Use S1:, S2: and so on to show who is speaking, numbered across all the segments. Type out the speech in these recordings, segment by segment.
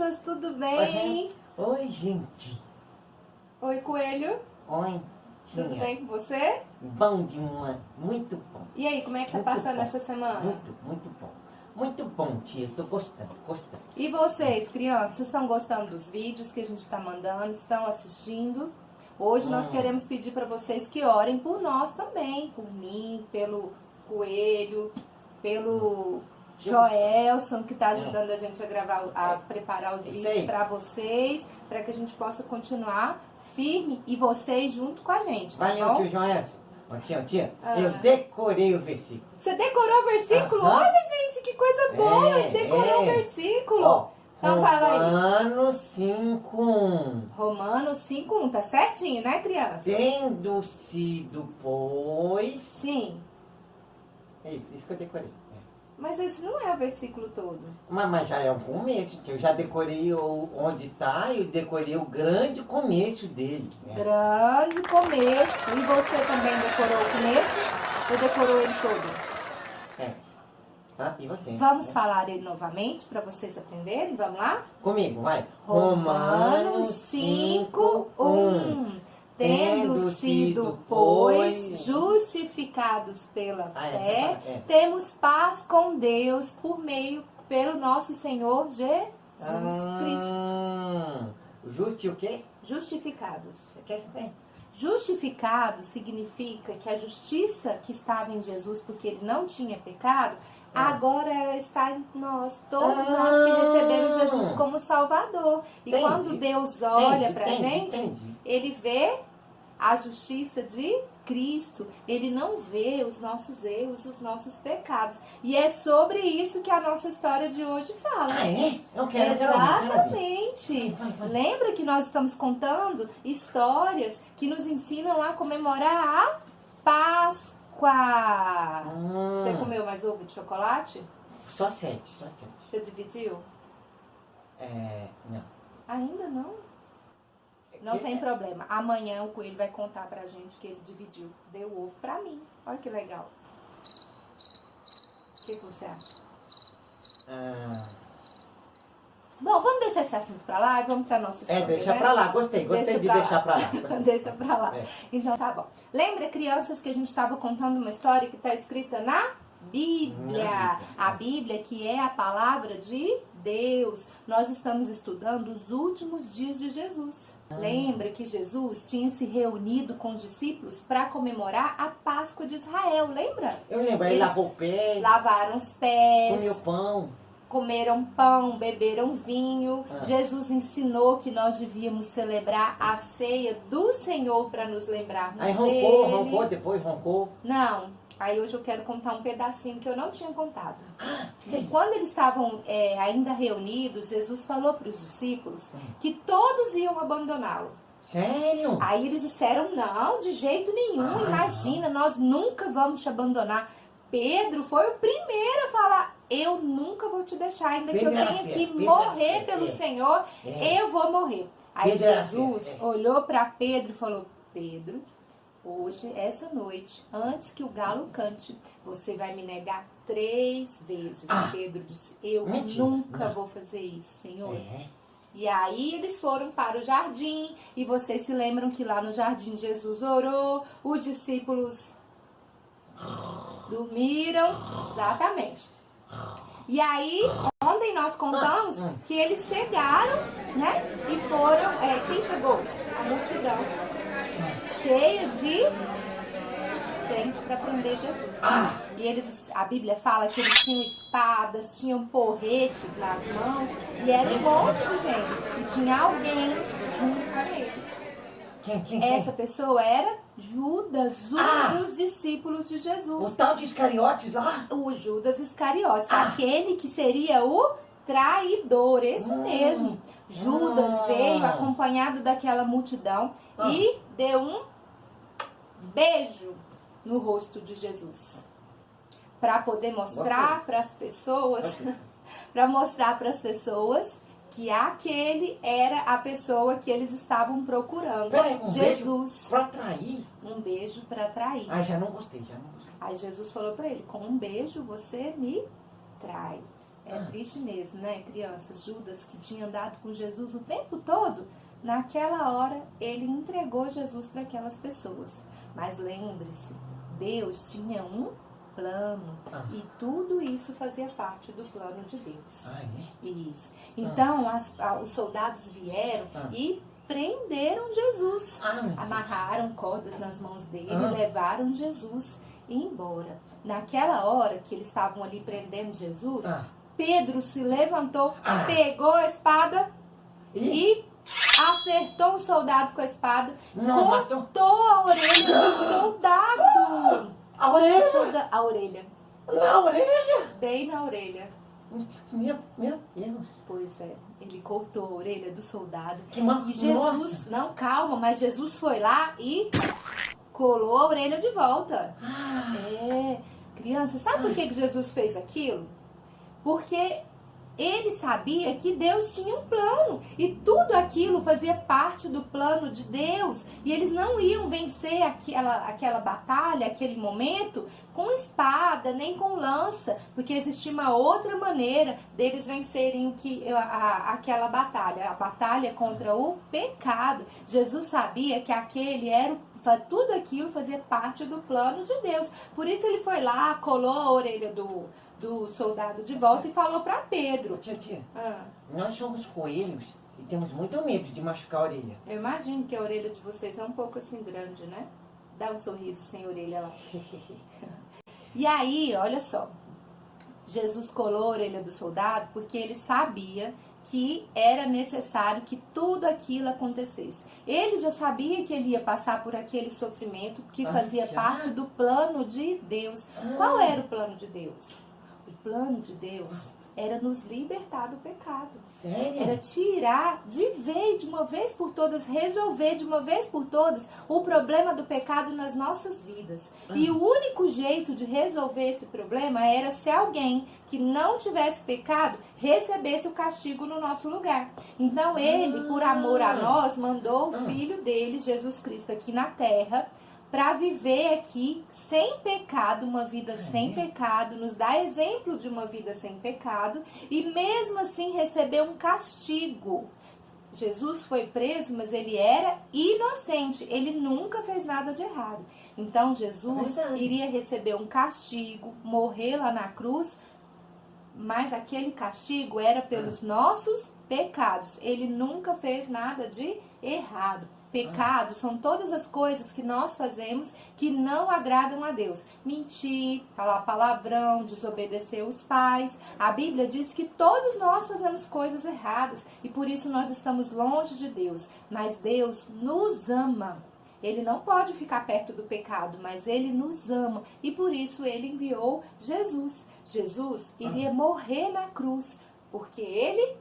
S1: crianças, tudo bem?
S2: Oi, gente.
S1: Oi, coelho.
S2: Oi,
S1: Tudo
S2: tia.
S1: bem com você?
S2: Bom demais. Muito bom.
S1: E aí, como é que tá
S2: Muito
S1: passando
S2: bom.
S1: essa semana?
S2: Muito bom. Muito bom, tia. Tô gostando.
S1: E vocês, crianças, estão gostando dos vídeos que a gente está mandando? Estão assistindo? Hoje nós queremos pedir para vocês que orem por nós também, por mim, pelo coelho, pelo Joelson, que está ajudando a gente a gravar, a preparar os vídeos para vocês, para que a gente possa continuar firme e vocês junto com a gente. Tá
S2: Valeu,
S1: bom?
S2: tio Joelson. Ô, tia, eu decorei o versículo.
S1: Você decorou o versículo? Olha, gente, que coisa boa! Ele decorou o versículo.
S2: Ó,
S1: então fala aí.
S2: Romanos 5:1.
S1: Romanos 5:1, tá certinho, né, criança?
S2: Tendo sido, pois...
S1: Sim.
S2: Isso que eu decorei.
S1: Mas esse não é o versículo todo.
S2: Mas já é um começo, tio. Eu já decorei onde tá e eu decorei o grande começo dele.
S1: Grande começo. E você também decorou o começo? Ou decorou ele todo?
S2: E você?
S1: Vamos falar ele novamente para vocês aprenderem? Vamos lá?
S2: Comigo, vai.
S1: Romanos 5:1. Tendo sido, pois, justificados pela fé, temos paz com Deus pelo nosso Senhor Jesus Cristo.
S2: Justi o quê?
S1: Justificados.
S2: O que é isso aí?
S1: Justificado significa que a justiça que estava em Jesus, porque ele não tinha pecado, agora ela está em nós, todos nós que recebemos Jesus como Salvador. E quando Deus olha pra gente, ele vê a justiça de Cristo. Ele não vê os nossos erros, os nossos pecados. E é sobre isso que a nossa história de hoje fala.
S2: Ah, é? Eu quero.
S1: Exatamente.
S2: Vai.
S1: Lembra que nós estamos contando histórias que nos ensinam a comemorar a Páscoa. Você comeu mais ovo de chocolate?
S2: Só 7.
S1: Você dividiu?
S2: Não.
S1: Ainda não? Não tem problema. Amanhã o coelho vai contar pra gente que ele dividiu. Deu ovo pra mim. Olha que legal. O que você acha? Bom, vamos deixar esse assunto pra lá e vamos pra nossa história.
S2: Deixa pra lá. Gostei de deixar pra lá.
S1: Deixa pra lá. Então tá bom. Lembra, crianças, que a gente estava contando uma história que está escrita na Bíblia. A Bíblia, que é a palavra de Deus. Nós estamos estudando os últimos dias de Jesus. Lembra que Jesus tinha se reunido com os discípulos para comemorar a Páscoa de Israel, lembra?
S2: Eu lembro, ele lavou o pé,
S1: lavaram os pés,
S2: comeu pão,
S1: comeram pão, beberam vinho. Jesus ensinou que nós devíamos celebrar a ceia do Senhor para nos lembrarmos dele.
S2: Aí roncou, depois roncou.
S1: Não. Aí hoje eu quero contar um pedacinho que eu não tinha contado. Quando eles estavam ainda reunidos, Jesus falou para os discípulos que todos iam abandoná-lo.
S2: Sério?
S1: Aí eles disseram, não, de jeito nenhum, imagina, nós nunca vamos te abandonar. Pedro foi o primeiro a falar, eu nunca vou te deixar, ainda que eu tenha que morrer pelo Senhor, eu vou morrer. Aí Jesus olhou para Pedro e falou, Pedro, hoje, essa noite, antes que o galo cante, você vai me negar 3 vezes. Pedro disse, eu nunca vou fazer isso, Senhor. E aí eles foram para o jardim, e vocês se lembram que lá no jardim Jesus orou, os discípulos dormiram, exatamente. E aí, ontem nós contamos que eles chegaram, né, e foram, quem chegou? A multidão. Cheio de gente para prender Jesus. E a Bíblia fala que eles tinham espadas, tinham porretes nas mãos, e era um monte de gente. E tinha alguém junto com eles.
S2: Quem?
S1: Essa pessoa era Judas, um dos discípulos de Jesus.
S2: O tal de Iscariotes lá?
S1: O Judas Iscariotes, aquele que seria o traidor, esse mesmo. Judas veio acompanhado daquela multidão e deu um beijo no rosto de Jesus. Para poder mostrar para as pessoas, que aquele era a pessoa que eles estavam procurando.
S2: Peraí,
S1: Jesus.
S2: Beijo pra trair?
S1: Um beijo para trair.
S2: Já não gostei.
S1: Aí Jesus falou para ele, com um beijo você me trai. É triste mesmo, né, crianças? Judas, que tinha andado com Jesus o tempo todo, naquela hora ele entregou Jesus para aquelas pessoas. Mas lembre-se, Deus tinha um plano e tudo isso fazia parte do plano de Deus. Isso. Então os soldados vieram e prenderam Jesus, amarraram cordas nas mãos dele, levaram Jesus embora. Naquela hora que eles estavam ali prendendo Jesus, Pedro se levantou, pegou a espada e acertou um soldado com a espada, cortou a orelha do soldado.
S2: A orelha?
S1: A orelha.
S2: Na orelha?
S1: Bem na orelha.
S2: Meu Deus.
S1: Pois é, ele cortou a orelha do soldado.
S2: E
S1: Jesus, não, calma, mas Jesus foi lá e colou a orelha de volta. Criança, sabe por que Jesus fez aquilo? Porque ele sabia que Deus tinha um plano e tudo aquilo fazia parte do plano de Deus e eles não iam vencer aquela batalha, aquele momento com espada, nem com lança, porque existia uma outra maneira deles vencerem aquela batalha, a batalha contra o pecado. Jesus sabia que tudo aquilo fazia parte do plano de Deus, por isso ele foi lá, colou a orelha do soldado de volta e falou para Pedro.
S2: Tia, nós somos coelhos e temos muito medo de machucar a orelha.
S1: Eu imagino que a orelha de vocês é um pouco assim grande, né? Dá um sorriso sem orelha lá. E aí, olha só, Jesus colou a orelha do soldado porque ele sabia que era necessário que tudo aquilo acontecesse. Ele já sabia que ele ia passar por aquele sofrimento que fazia parte do plano de Deus. Qual era o plano de Deus? O plano de Deus era nos libertar do pecado.
S2: Sério?
S1: Era tirar de uma vez por todas, resolver de uma vez por todas o problema do pecado nas nossas vidas. E o único jeito de resolver esse problema era se alguém que não tivesse pecado recebesse o castigo no nosso lugar. Então ele, por amor a nós, mandou o Filho dele, Jesus Cristo, aqui na terra, para viver aqui sem pecado, uma vida sem pecado, nos dá exemplo de uma vida sem pecado e mesmo assim recebeu um castigo. Jesus foi preso, mas ele era inocente, ele nunca fez nada de errado. Então Jesus iria receber um castigo, morrer lá na cruz, mas aquele castigo era pelos nossos pecados. Ele nunca fez nada de errado. Pecados são todas as coisas que nós fazemos que não agradam a Deus. Mentir, falar palavrão, desobedecer os pais. A Bíblia diz que todos nós fazemos coisas erradas e por isso nós estamos longe de Deus. Mas Deus nos ama. Ele não pode ficar perto do pecado, mas Ele nos ama e por isso Ele enviou Jesus. Jesus iria morrer na cruz porque Ele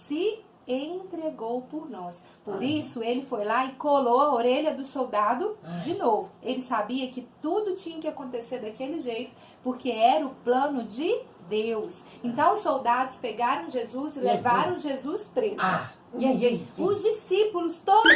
S1: se entregou por nós. Por isso, ele foi lá e colou a orelha do soldado de novo. Ele sabia que tudo tinha que acontecer daquele jeito, porque era o plano de Deus. Então, os soldados pegaram Jesus e levaram Jesus preso.
S2: E aí?
S1: Os discípulos todos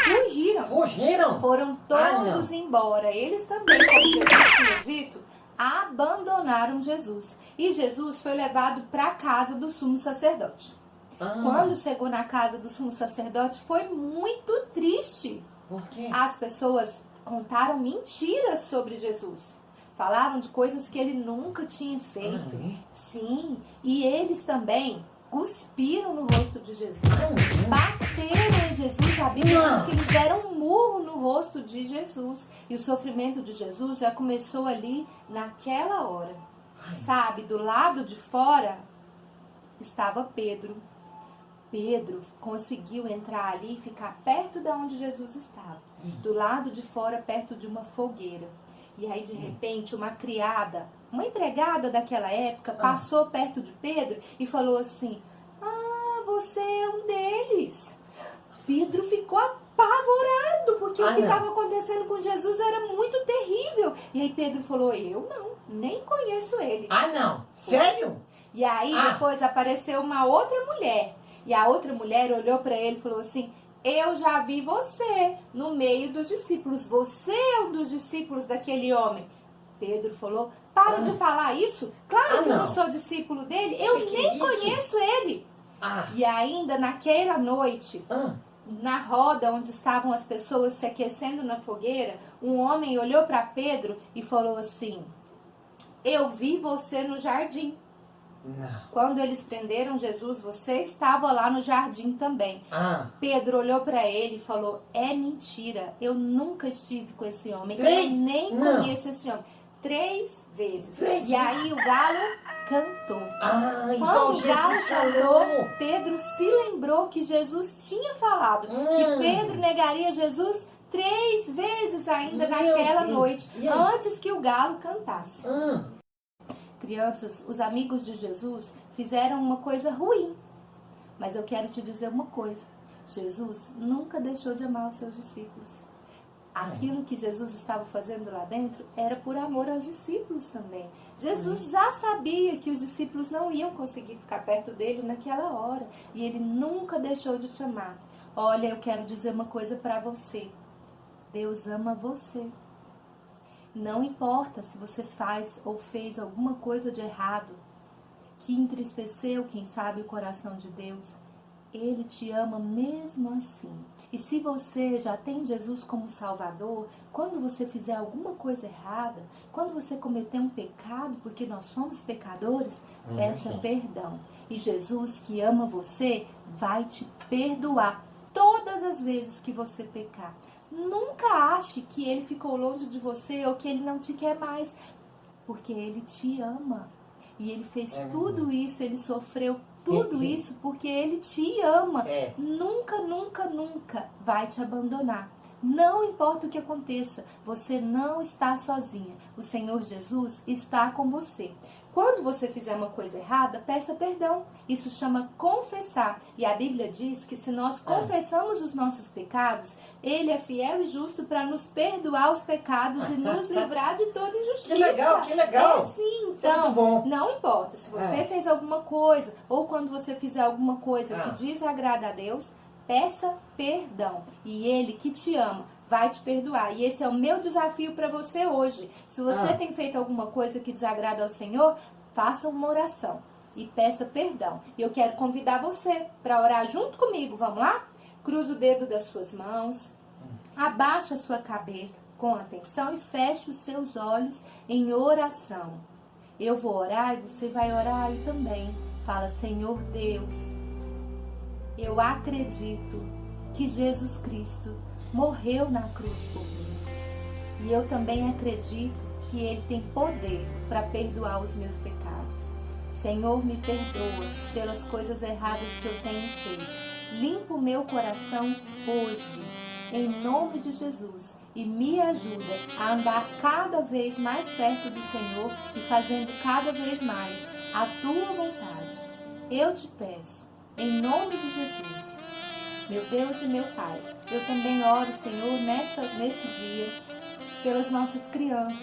S1: fugiram.
S2: Fugiram?
S1: Foram todos embora. Eles também, como Jesus tinha dito, abandonaram Jesus. E Jesus foi levado para a casa do sumo sacerdote. Quando chegou na casa do sumo sacerdote, foi muito triste.
S2: Por quê?
S1: As pessoas contaram mentiras sobre Jesus. Falaram de coisas que ele nunca tinha feito. Sim, e eles também cuspiram no rosto de Jesus. Bateram em Jesus. A Bíblia diz que eles deram um murro no rosto de Jesus. E o sofrimento de Jesus já começou ali naquela hora. Sabe, do lado de fora estava Pedro. Pedro conseguiu entrar ali e ficar perto de onde Jesus estava. Do lado de fora, perto de uma fogueira. E aí, de repente, uma criada, uma empregada daquela época, passou perto de Pedro e falou assim: você é um deles. Pedro ficou apavorado, porque o que estava acontecendo com Jesus era muito terrível. E aí Pedro falou: eu não, nem conheço ele.
S2: Sério?
S1: E aí, depois apareceu uma outra mulher. E a outra mulher olhou para ele e falou assim: eu já vi você no meio dos discípulos. Você é um dos discípulos daquele homem. Pedro falou: Para de falar isso. Claro que eu não
S2: não.
S1: sou discípulo dele. Eu nem
S2: é isso?
S1: conheço ele. E ainda naquela noite, na roda onde estavam as pessoas se aquecendo na fogueira, um homem olhou para Pedro e falou assim: eu vi você no jardim.
S2: Não.
S1: Quando eles prenderam Jesus, você estava lá no jardim também. Pedro olhou para ele e falou: é mentira, eu nunca estive com esse homem. Eu nem conheço esse homem. 3 vezes. E aí o galo cantou. Quando o galo cantou, Pedro se lembrou que Jesus tinha falado que Pedro negaria Jesus 3 vezes ainda naquela noite, antes que o galo cantasse. Crianças, os amigos de Jesus fizeram uma coisa ruim. Mas eu quero te dizer uma coisa. Jesus nunca deixou de amar os seus discípulos. Aquilo que Jesus estava fazendo lá dentro era por amor aos discípulos também. Jesus já sabia que os discípulos não iam conseguir ficar perto dele naquela hora. E ele nunca deixou de te amar. Olha, eu quero dizer uma coisa para você. Deus ama você. Não importa se você faz ou fez alguma coisa de errado, que entristeceu, quem sabe, o coração de Deus. Ele te ama mesmo assim. E se você já tem Jesus como Salvador, quando você fizer alguma coisa errada, quando você cometer um pecado, porque nós somos pecadores, peça perdão. E Jesus, que ama você, vai te perdoar todas as vezes que você pecar. Nunca ache que ele ficou longe de você ou que ele não te quer mais, porque ele te ama. E ele fez tudo isso, ele sofreu tudo isso porque ele te ama. Nunca, nunca, nunca vai te abandonar. Não importa o que aconteça, você não está sozinha. O Senhor Jesus está com você. Quando você fizer uma coisa errada, peça perdão. Isso chama confessar. E a Bíblia diz que se nós confessamos os nossos pecados, Ele é fiel e justo para nos perdoar os pecados e nos livrar de toda injustiça.
S2: Que legal, que legal.
S1: Sim, então,
S2: muito bom.
S1: Não importa se você fez alguma coisa ou quando você fizer alguma coisa que desagrada a Deus, peça perdão. E Ele que te ama vai te perdoar. E esse é o meu desafio para você hoje. Se você tem feito alguma coisa que desagrada ao Senhor, faça uma oração e peça perdão. E eu quero convidar você para orar junto comigo. Vamos lá? Cruza o dedo das suas mãos, abaixa a sua cabeça com atenção e feche os seus olhos em oração. Eu vou orar e você vai orar aí também. Fala: Senhor Deus, eu acredito que Jesus Cristo morreu na cruz por mim. E eu também acredito que Ele tem poder para perdoar os meus pecados. Senhor, me perdoa pelas coisas erradas que eu tenho feito. Limpa o meu coração hoje, em nome de Jesus. E me ajuda a andar cada vez mais perto do Senhor e fazendo cada vez mais a Tua vontade. Eu te peço, em nome de Jesus. Meu Deus e meu Pai, eu também oro, Senhor, nesse dia, pelas nossas crianças.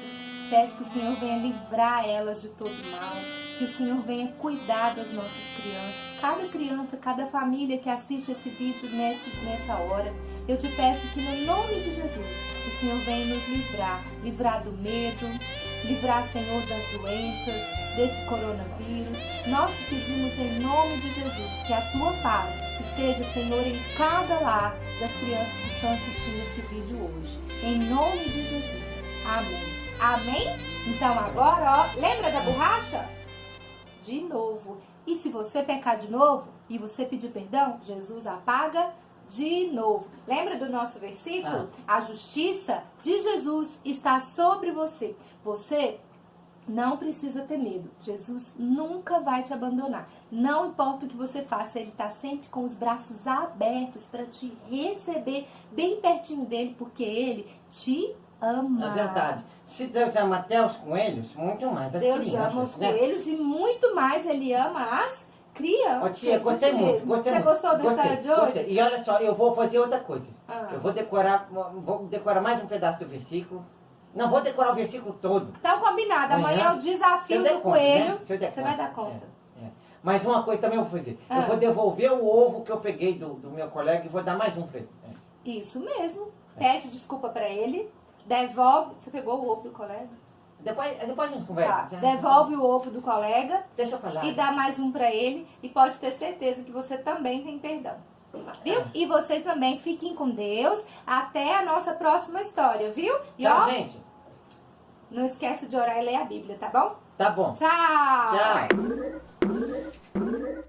S1: Peço que o Senhor venha livrar elas de todo mal, que o Senhor venha cuidar das nossas crianças. Cada criança, cada família que assiste esse vídeo nessa hora, eu te peço que no nome de Jesus, o Senhor venha nos livrar do medo, livrar, Senhor, das doenças, desse coronavírus. Nós te pedimos em nome de Jesus que a Tua paz esteja, Senhor, em cada lar das crianças que estão assistindo esse vídeo hoje. Em nome de Jesus. Amém. Amém? Então agora, ó, lembra da borracha? De novo. E se você pecar de novo e você pedir perdão, Jesus apaga de novo. Lembra do nosso versículo? A justiça de Jesus está sobre você. Você não precisa ter medo. Jesus nunca vai te abandonar. Não importa o que você faça, Ele está sempre com os braços abertos para te receber bem pertinho dele, porque Ele te ama.
S2: É verdade. Se Deus ama até os coelhos, muito mais as crianças. Deus ama os
S1: coelhos e muito mais Ele ama as crianças.
S2: Ô tia, gostei muito.
S1: Você gostou da história de hoje?
S2: Gostei. E olha só, eu vou fazer outra coisa. Eu vou decorar mais um pedaço do versículo. Não, vou decorar o versículo todo.
S1: Então, combinado. Amanhã é o desafio do coelho.
S2: Você
S1: vai dar conta.
S2: Mas uma coisa também eu vou fazer. Eu vou devolver o ovo que eu peguei do meu colega e vou dar mais um para ele.
S1: Isso mesmo. Pede desculpa para ele. Devolve. Você pegou o ovo do colega?
S2: Depois a gente conversa.
S1: Tá. Devolve o ovo do colega.
S2: Deixa pra lá.
S1: E dá mais um pra ele. E pode ter certeza que você também tem perdão. Viu? E vocês também fiquem com Deus. Até a nossa próxima história, viu? E
S2: tchau,
S1: ó,
S2: gente.
S1: Não esquece de orar e ler a Bíblia, tá bom?
S2: Tá bom.
S1: Tchau.
S2: Tchau.